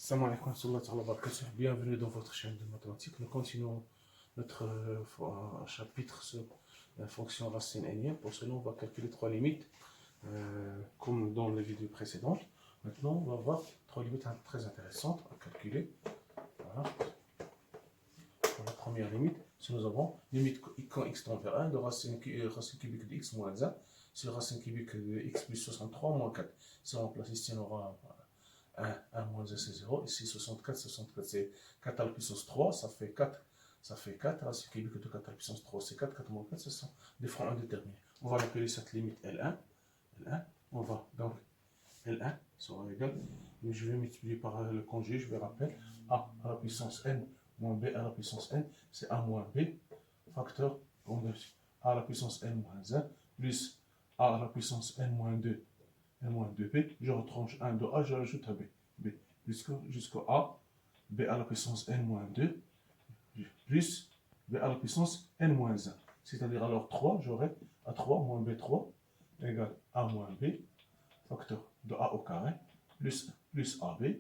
Salam alaikum wa rahmatullahi wa barakatuh. Bienvenue dans votre chaîne de mathématiques. Nous continuons notre chapitre sur la fonction racine énième. Pour cela, on va calculer trois limites, comme dans les vidéos précédentes. Maintenant, on va voir trois limites très intéressantes à calculer. Voilà. Pour la première limite, si nous avons limite quand x tend vers 1 de racine cubique de x moins 1 sur racine cubique de x plus 63 moins 4. Si on remplace ici, on aura 1 moins 1 c'est 0, ici 64 c'est 4 à la puissance 3, ça fait 4, racine cubique de 4 à la puissance 3 c'est 4, 4 moins 4 ce sont des francs indéterminés. On va l'appeler cette limite L1, on va donc L1 sera égal, je vais multiplier par le conjugué, je vais rappeler A à la puissance n moins B à la puissance n, c'est A moins B, facteur A à la puissance n moins 1, plus A à la puissance n moins 2, n moins 2b, je retranche 1 de A, je rajoute à B, jusqu'à A, B à la puissance n moins 2, plus B à la puissance n moins 1. C'est-à-dire alors 3, j'aurai A3 moins B3 égale A moins B, facteur de A au carré, plus AB,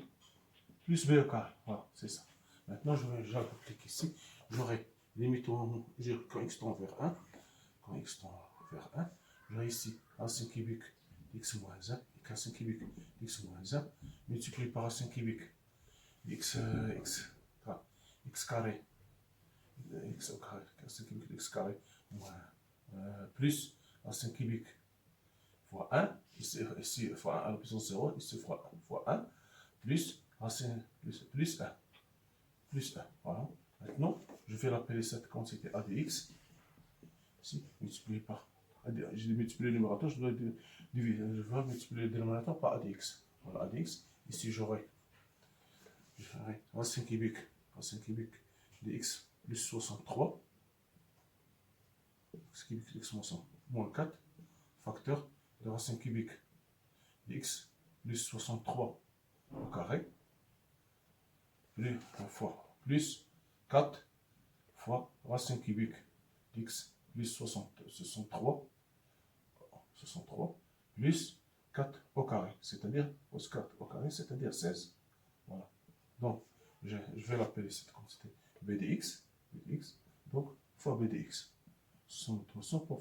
plus B au carré. Voilà, c'est ça. Maintenant, j'applique ici, j'aurai limite quand x tend vers 1, j'aurai ici racine cubique x moins 1, et racine cubique x moins 1, multiplié par racine cubique x carré, x au carré, racine cubique x carré, moins, plus racine cubique fois 1, ici fois 1 à la puissance 0, ici fois 1, plus racine, plus 1, voilà. Maintenant, je vais l'appeler cette quantité a de x, ici, multiplié par, j'ai multiplié le numérateur, je vais multiplier le dénominateur par a de x. Voilà, a de x, ici j'aurai racine cubique de x plus 63, x cubique de x moins 4, facteur de racine cubique de x plus 63 au carré, plus 4 fois racine cubique d'x plus 63, plus 4 au carré, c'est-à-dire 4 au carré, c'est-à-dire 16. Voilà. Donc, je vais l'appeler cette quantité b de x, donc fois b de x. Ce sont pour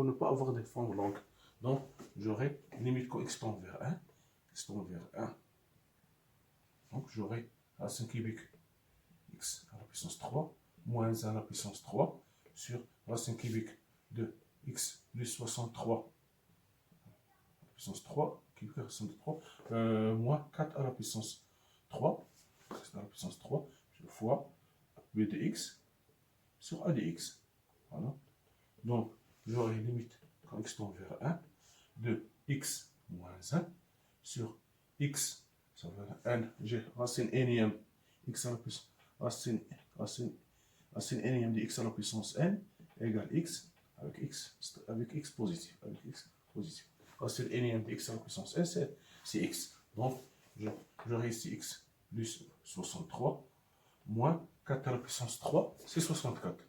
ne pas avoir des formes longues. Donc, j'aurai limite quand x tend vers 1, donc j'aurai racine cubique x à la puissance 3, moins 1 à la puissance 3, sur racine cubique de x plus 63, à la puissance 3, cubique racine de 3, moins 4 à la puissance 3, fois b de x sur a de x. Voilà. Donc, j'aurai limite quand x tend vers 1 de x moins 1 sur x, ça va être n, j'ai racine énième, x à la puissance, racine énième de x à la puissance n égale x avec x positif. Racine énième de x à la puissance n, c'est x. Donc, j'aurai ici x plus 63 moins 4 à la puissance 3, c'est 64.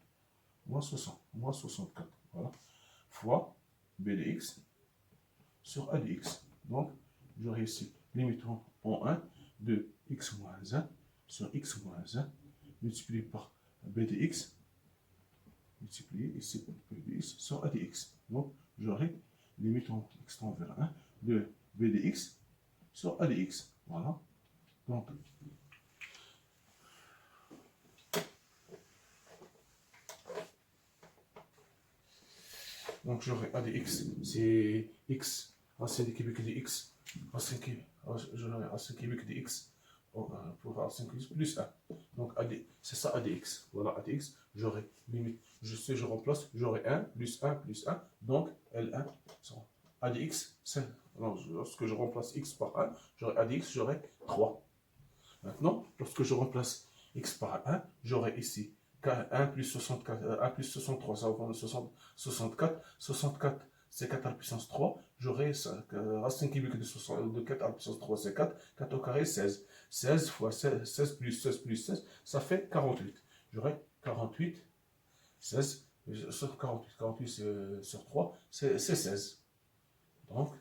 Moins 64. Voilà. Fois b de x sur a de x. Donc, j'aurai ici, limitons en 1, de x moins 1 sur x moins 1, multiplié par b de x, multiplié ici par b de x sur a de x. Donc, j'aurai, limitons x tend vers 1, de b de x sur a de x. Voilà. Donc j'aurai a de x, c'est x, racine cubique de x, j'aurai racine cubique de x pour racine cubique plus 1. Donc c'est ça a de x. Voilà a de x, j'aurai limite, je remplace, j'aurai 1 plus 1 plus 1, donc L1, a de x, lorsque je remplace x par 1, j'aurai a de x, j'aurai 3. Maintenant, lorsque je remplace x par 1, j'aurai ici 1 plus 64, 1 plus 63, ça va prendre 64. 64, c'est 4 à la puissance 3. J'aurai racine cubique de 4 à la puissance 3, c'est 4. 4 au carré, 16. 16 fois 16 plus 16 plus 16, ça fait 48. J'aurai 48, 16, sur 48 sur 3, c'est 16. Donc,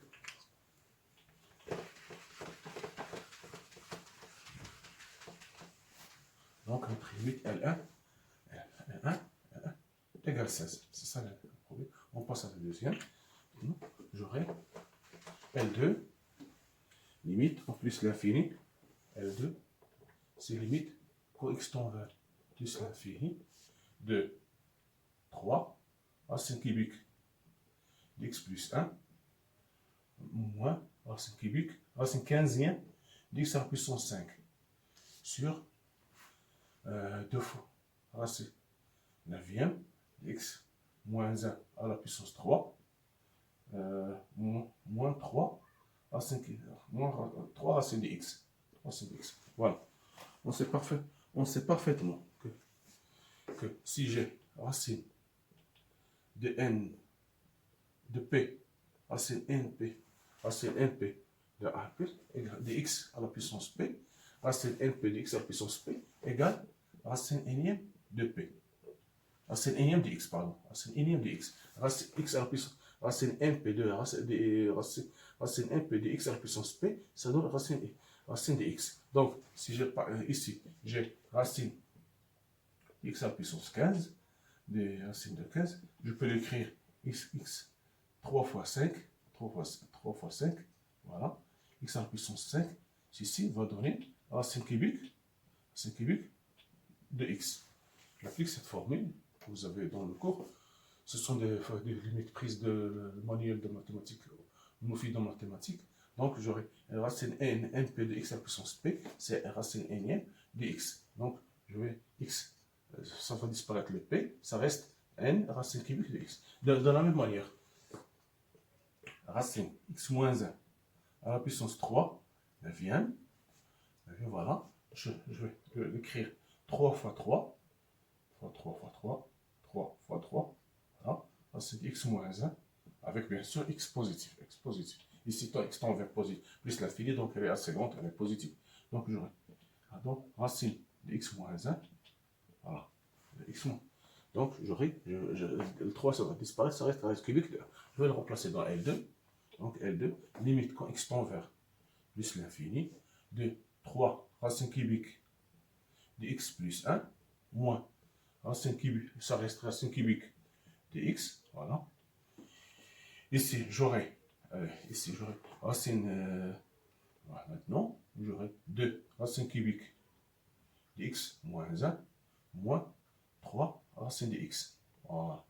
Donc notre limite L1, L1, L1 égale 16. C'est ça le problème. On passe à la deuxième. J'aurai L2, limite en plus l'infini. L2, c'est limite pour x tend vers plus l'infini de 3 racine cubique d'x plus 1 moins racine cubique, racine 15e d'x à la puissance 5 sur 2 fois racine 9e d'x moins 1 à la puissance 3 moins 3 racine, moins 3 racine de x. Voilà. On sait parfaitement que si j'ai racine de n de p, racine np de a égale de x à la puissance p, racine np de x à la puissance p égale racine nème de p. Racine nème de x, pardon. Racine nème de x. Racine x à la puissance, racine np de racine np de x à la puissance p, ça donne racine de x. Donc, si j'ai ici, j'ai racine x à la puissance 15, des racines de 15, je peux l'écrire x 3 fois 5, 3 fois 5, voilà, x à la puissance 5, ceci va donner racine cubique de x. J'applique cette formule que vous avez dans le cours. Ce sont des limites prises de manuel de mathématiques, Mofi dans mathématiques. Donc j'aurai racine np de x à la puissance p, c'est racine nème de x. Donc je vais x, ça va disparaître le p, ça reste n racine cubique de x. De la même manière, racine x moins 1 à la puissance 3, 9e, voilà, je vais l'écrire 3 fois 3, 3 fois 3, 3 fois 3, voilà, racine x moins 1, avec bien sûr x positif. Ici, x tend vers positif, plus l'infini, donc elle est assez grande, elle est positive. Donc j'aurai racine de x moins 1, voilà, x moins. Donc j'aurai, le 3 ça va disparaître, ça reste racine cubique de 1. Je vais le remplacer dans L2. Donc L2, limite quand x tend vers plus l'infini, de 3 racine cubique de x plus 1, moins racine cubique, ça reste racine cubique de x, voilà. Ici j'aurai racine, voilà, maintenant j'aurai 2 racine cubique de x moins 1, moins 3 racine de x, voilà.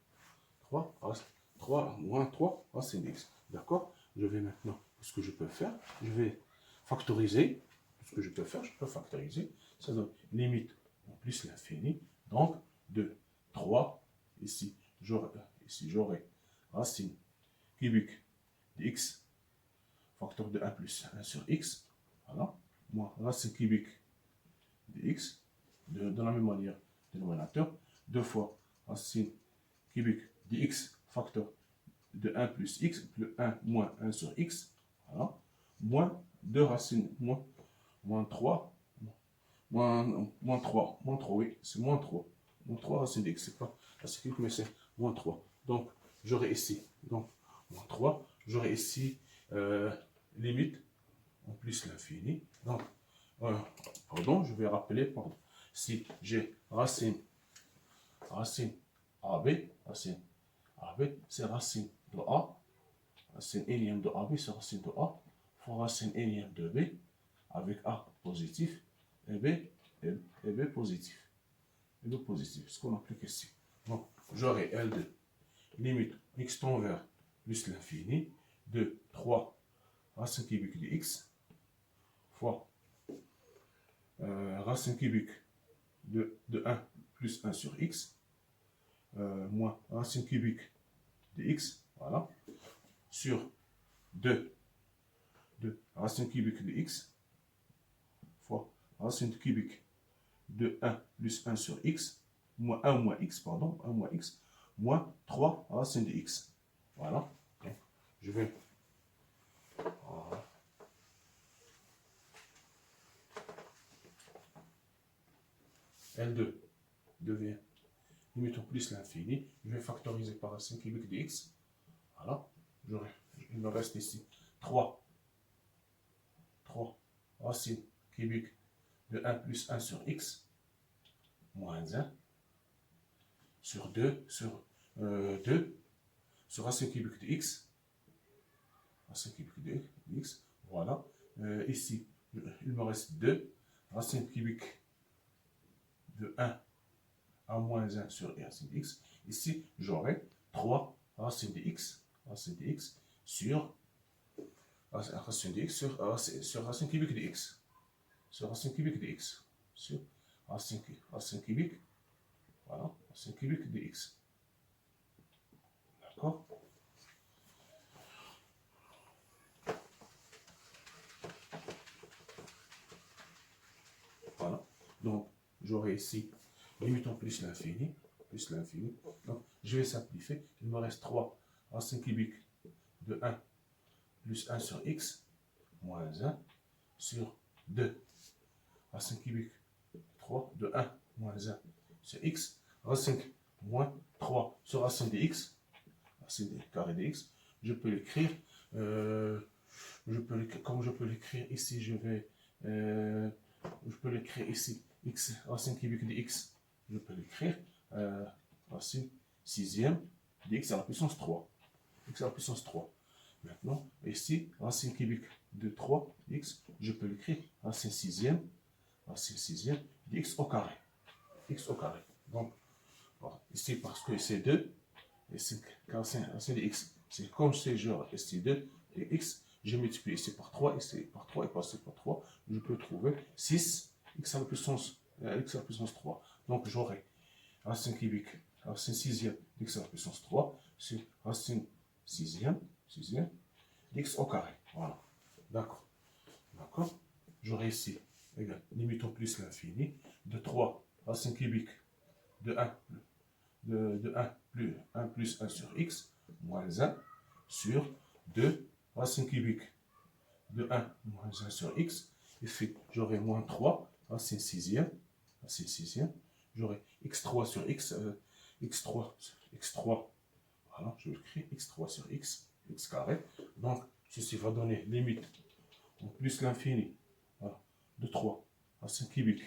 3 moins 3 racine de x, d'accord. Je vais maintenant, ce que je peux faire, je vais factoriser. Ce que je peux faire, je peux factoriser. Ça donne limite en plus l'infini. Donc, de 3, ici, j'aurai racine cubique de x, facteur de 1 plus 1 sur x. Voilà. Moins racine cubique de x, de la même manière, dénominateur, 2 fois racine cubique de x, facteur de 1 plus x, plus 1 moins 1 sur x, voilà, moins 2 racines, moins 3, moins 3, oui, c'est moins 3 racines de x, c'est pas racine cubique, mais c'est moins 3. Donc, j'aurai ici, donc, moins 3, j'aurai ici, limite, en plus l'infini, donc, pardon, je vais rappeler, pardon, si j'ai racine AB, c'est racine de A, racine nème de AB, c'est racine de A, fois racine nème de B, avec A positif, et B positif. Et B positif, ce qu'on applique ici. Donc, j'aurai L2, limite x tend vers plus l'infini, de 3 racine cubique de x, fois racine cubique de 1 plus 1 sur x, moins racine cubique de x, voilà, sur 2 racine cubique de x, fois racine cubique de 1 plus 1 sur x, moins 1 moins x, pardon, 1 moins x, moins 3 racine de x. Voilà. Donc, je vais... Voilà. L2 devient limite au plus l'infini. Je vais factoriser par racine cubique de x. Voilà. Il me reste ici 3 racine cubique de 1 plus 1 sur x. moins 1 sur 2 sur 2 sur racine cubique de x. Racine cubique de x. Voilà. Ici, il me reste 2 racine cubique de 1 à moins 1 sur racine de x. Ici, j'aurai 3 racine de x sur racine de x sur racine cubique de x. Sur racine cubique de x. Sur racine cubique. Voilà, racine cubique de x. D'accord? Voilà. Donc, j'aurai ici limite en plus l'infini. Donc, je vais simplifier. Il me reste 3 racine cubique de 1 plus 1 sur x moins 1 sur 2 racine cubique 3 de 1 moins 1 sur x, racine moins 3 sur racine de x, racine carré de x. Je peux l'écrire, comme je peux l'écrire ici, je peux l'écrire ici, x, racine cubique de x, je peux l'écrire racine sixième de x à la puissance 3. X à la puissance 3. Maintenant, ici, racine cubique de 3x, je peux l'écrire racine sixième de x au carré. X au carré. Donc, voilà. Ici, parce que c'est 2, et c'est racine de x. C'est comme c'est genre ici 2 et x, je multiplie ici par 3, ici par 3 et passer par 3, je peux trouver 6 x à la puissance 3. Donc, j'aurai racine cubique, racine sixième d'x à la puissance 3 sur racine sixième d'x au carré. Voilà. D'accord. D'accord. J'aurai ici, égal, limitons plus l'infini, de 3 racine cubique de 1, de 1 plus 1 sur x, moins 1 sur 2 racine cubique de 1 moins 1 sur x. Ici, j'aurai moins 3 racine sixième. J'aurai x3 sur x, x3, voilà, je l'écris x3 sur x carré. Donc, ceci va donner limite en plus l'infini, voilà, de 3 racine cubique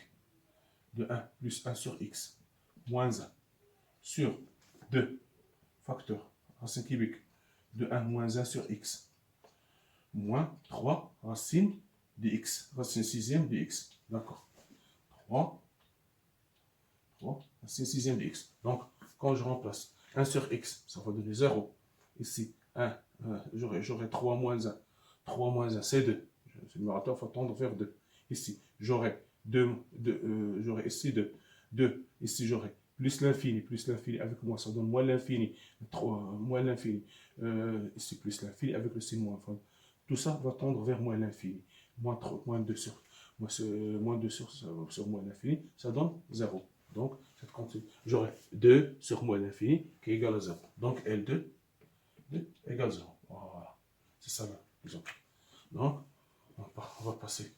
de 1 plus 1 sur x, moins 1 sur 2 facteur racine cubique de 1 moins 1 sur x, moins 3 racine de x, racine sixième de x. D'accord. 3 racine sixième de x. Donc, quand je remplace 1 sur x, ça va donner 0. Ici, 1, j'aurai 3 moins 1. 3 moins 1, c'est 2. Le numérateur, il faut tendre vers 2. Ici, j'aurai 2, j'aurai ici 2. 2, ici, j'aurai plus l'infini avec moi, ça donne moins l'infini. 3, moins l'infini. Ici, plus l'infini avec le signe moins. Enfin, tout ça va tendre vers moins l'infini. Moins 2 sur moins l'infini, ça donne 0. Donc, cette quantité, j'aurai 2 sur moins l'infini qui est égal à 0. Donc, L2 égale 0. Voilà. C'est ça l'exemple. Donc, on va passer.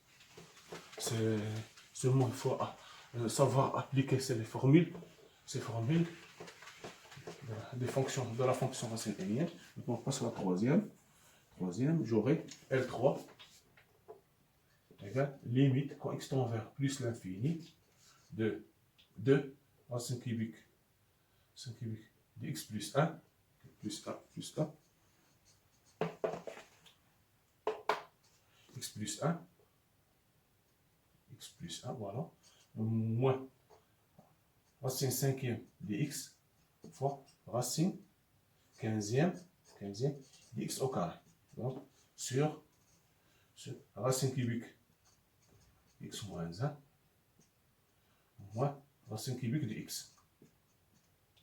Seulement, il faut savoir appliquer ces formules des fonctions, de la fonction racine énième. Donc, on passe à la troisième. J'aurai L3 égale limite quand x tend vers plus l'infini de 2 racine cubique de x plus 1 x plus 1, voilà, moins racine cinquième de x fois racine quinzième de x au carré. Donc, sur racine cubique x moins 1 moins racine cubique de x.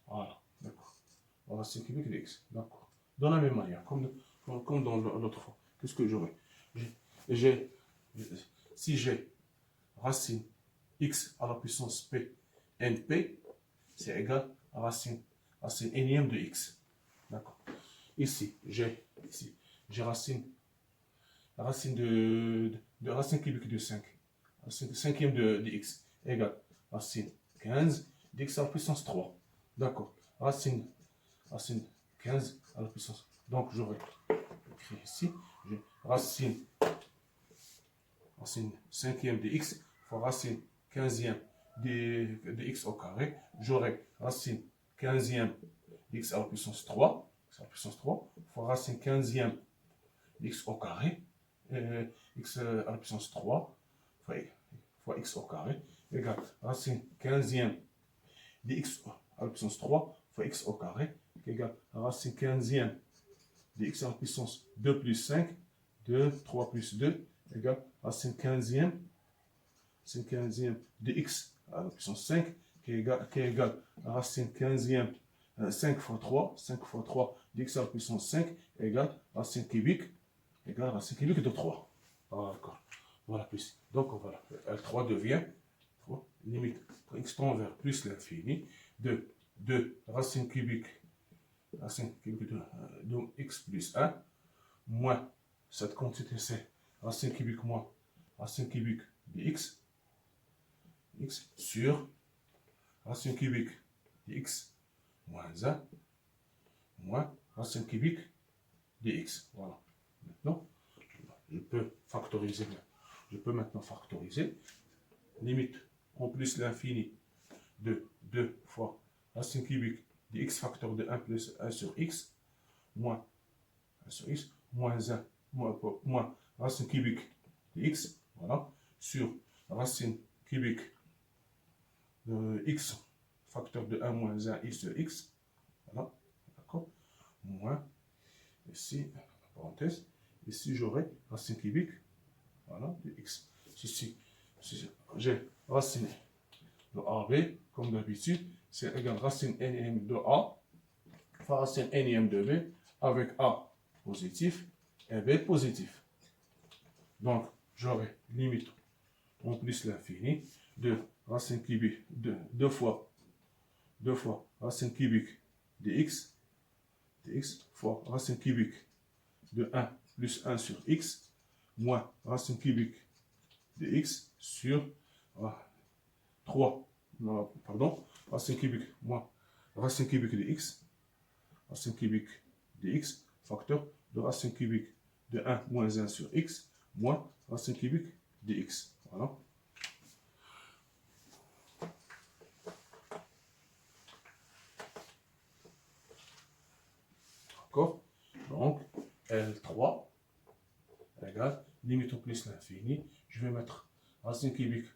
Voilà, d'accord. Racine cubique de x, d'accord. Dans la même manière, comme dans l'autre fois. Qu'est-ce que j'aurai? Si j'ai racine x à la puissance p np, c'est égal à racine énième de x. D'accord. Ici, j'ai racine de racine cubique de 5. Racine cinquième de x égale racine 15 d'x à la puissance 3. D'accord. Racine 15 à la puissance. Donc, j'aurais écrit ici, j'ai racine cinquième de x fois racine 15e de x au carré, j'aurai racine 15e de x à la puissance 3, fois racine 15e de x au carré, x à la puissance 3, fois x au carré, égale racine 15e de x à la puissance 3, fois x au carré, égale racine 15e de x à la puissance 2 plus 5, 2, 3 plus 2, égale racine 15e de x à la puissance 5, qui est égal à racine 15e, 5 fois 3 de x à la puissance 5, égale racine cubique de 3. D'accord. Voilà, plus. Donc, voilà. L3 devient, limite, x tend vers plus l'infini, de racine cubique de x plus 1, moins cette quantité c'est racine cubique moins racine cubique de x sur racine cubique de x moins 1 moins racine cubique de x. Voilà. Maintenant, je peux factoriser. Je peux maintenant factoriser. Limite en plus l'infini de 2 fois racine cubique de x facteur de 1 plus 1 sur x moins 1 sur x moins 1 moins racine cubique de x, voilà, sur racine cubique de x facteur de 1 moins 1 i sur x, voilà, d'accord, moins, ici, parenthèse, ici j'aurai racine cubique, voilà, de x. Ceci, j'ai racine de AB, comme d'habitude, c'est égal à racine nème de A, fois racine nème de B, avec A positif et B positif. Donc, j'aurai limite en plus l'infini de racine cubique de 2 fois racine cubique de x fois racine cubique de 1 plus 1 sur x moins racine cubique de x sur 3, pardon, racine cubique moins racine cubique de x facteur de racine cubique de 1 moins 1 sur x moins racine cubique de x. Voilà. D'accord. Donc, L3 égale limite au plus l'infini. Je vais mettre racine cubique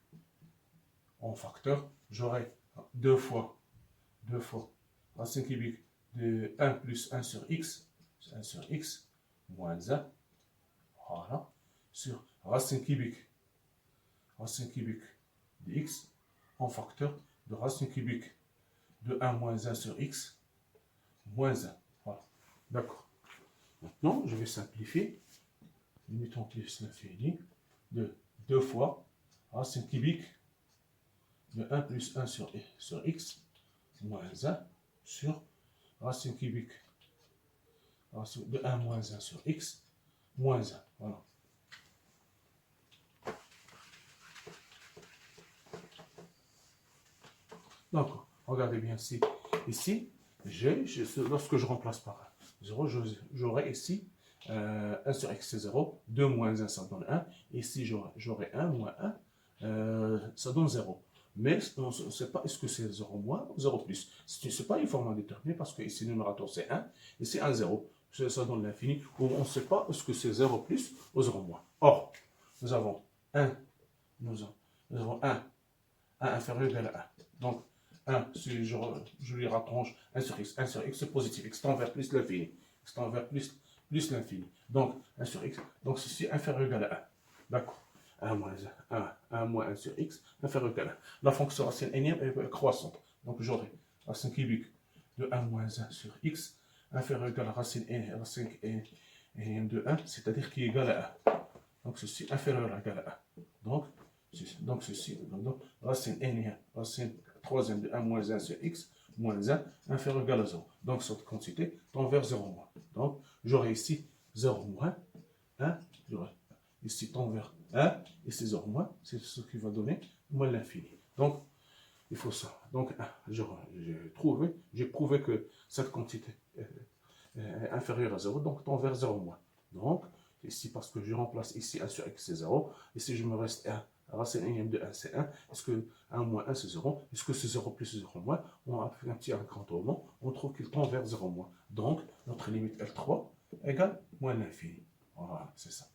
en facteur. J'aurai 2 fois racine cubique de 1 plus 1 sur x moins 1. Voilà. Sur racine cubique de x en facteur de racine cubique de 1 moins 1 sur x moins 1. Voilà. D'accord. Maintenant, je vais simplifier. Limite en plus l'infini de 2 fois racine cubique de 1 plus 1 sur x moins 1 sur racine cubique de 1 moins 1 sur x moins 1. Voilà. D'accord. Regardez bien ici. Ici, lorsque je remplace par 0, j'aurai ici 1 sur x c'est 0, 2 moins 1 ça donne 1. Ici j'aurai 1 moins 1, ça donne 0. Mais on ne sait pas est-ce que c'est 0 moins ou 0 plus. Ce n'est pas une forme à déterminer parce que ici le numérateur c'est 1, ici 1, 0. Ça donne l'infini. On ne sait pas est-ce que c'est 0 plus ou 0 moins. Or, nous avons 1 inférieur égal à 1. Donc, 1, si je lui rapproche 1 sur x c'est positif. X tend vers plus l'infini. X tend vers plus l'infini. Donc, 1 sur x. Donc, ceci inférieur égal à 1. D'accord. 1 moins 1 sur x inférieur égal à 1. La fonction racine énième est croissante. Donc, j'aurai racine cubique de 1 moins 1 sur x inférieur égal à racine énième de 1, c'est-à-dire qui est égal à 1. Donc, ceci inférieur égal à 1. Donc, ceci, racine énième, racine troisième de 1 moins 1 sur x moins 1 inférieur égal à 0. Donc, cette quantité tend vers 0 moins. Donc, j'aurai ici 0 moins 1, j'aurai ici tend vers 1, ici 0 moins, c'est ce qui va donner moins l'infini. Donc, il faut ça. Donc, j'ai prouvé que cette quantité est inférieure à 0, donc tend vers 0 moins. Donc, ici, parce que je remplace ici 1 sur x c'est 0, ici je me reste 1 racine énième de 1 c'est 1, est-ce que 1 moins 1 c'est 0, est-ce que c'est 0 plus 0 moins, on a fait un petit grand tournement, on trouve qu'il tend vers 0 moins. Donc notre limite L3 égale moins l'infini. Voilà, c'est ça.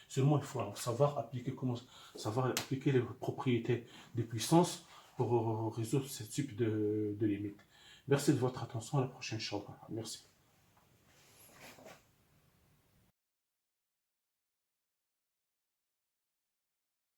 Seulement il faut savoir appliquer les propriétés des puissances pour résoudre ce type de limite. Merci de votre attention, à la prochaine chambre. Merci.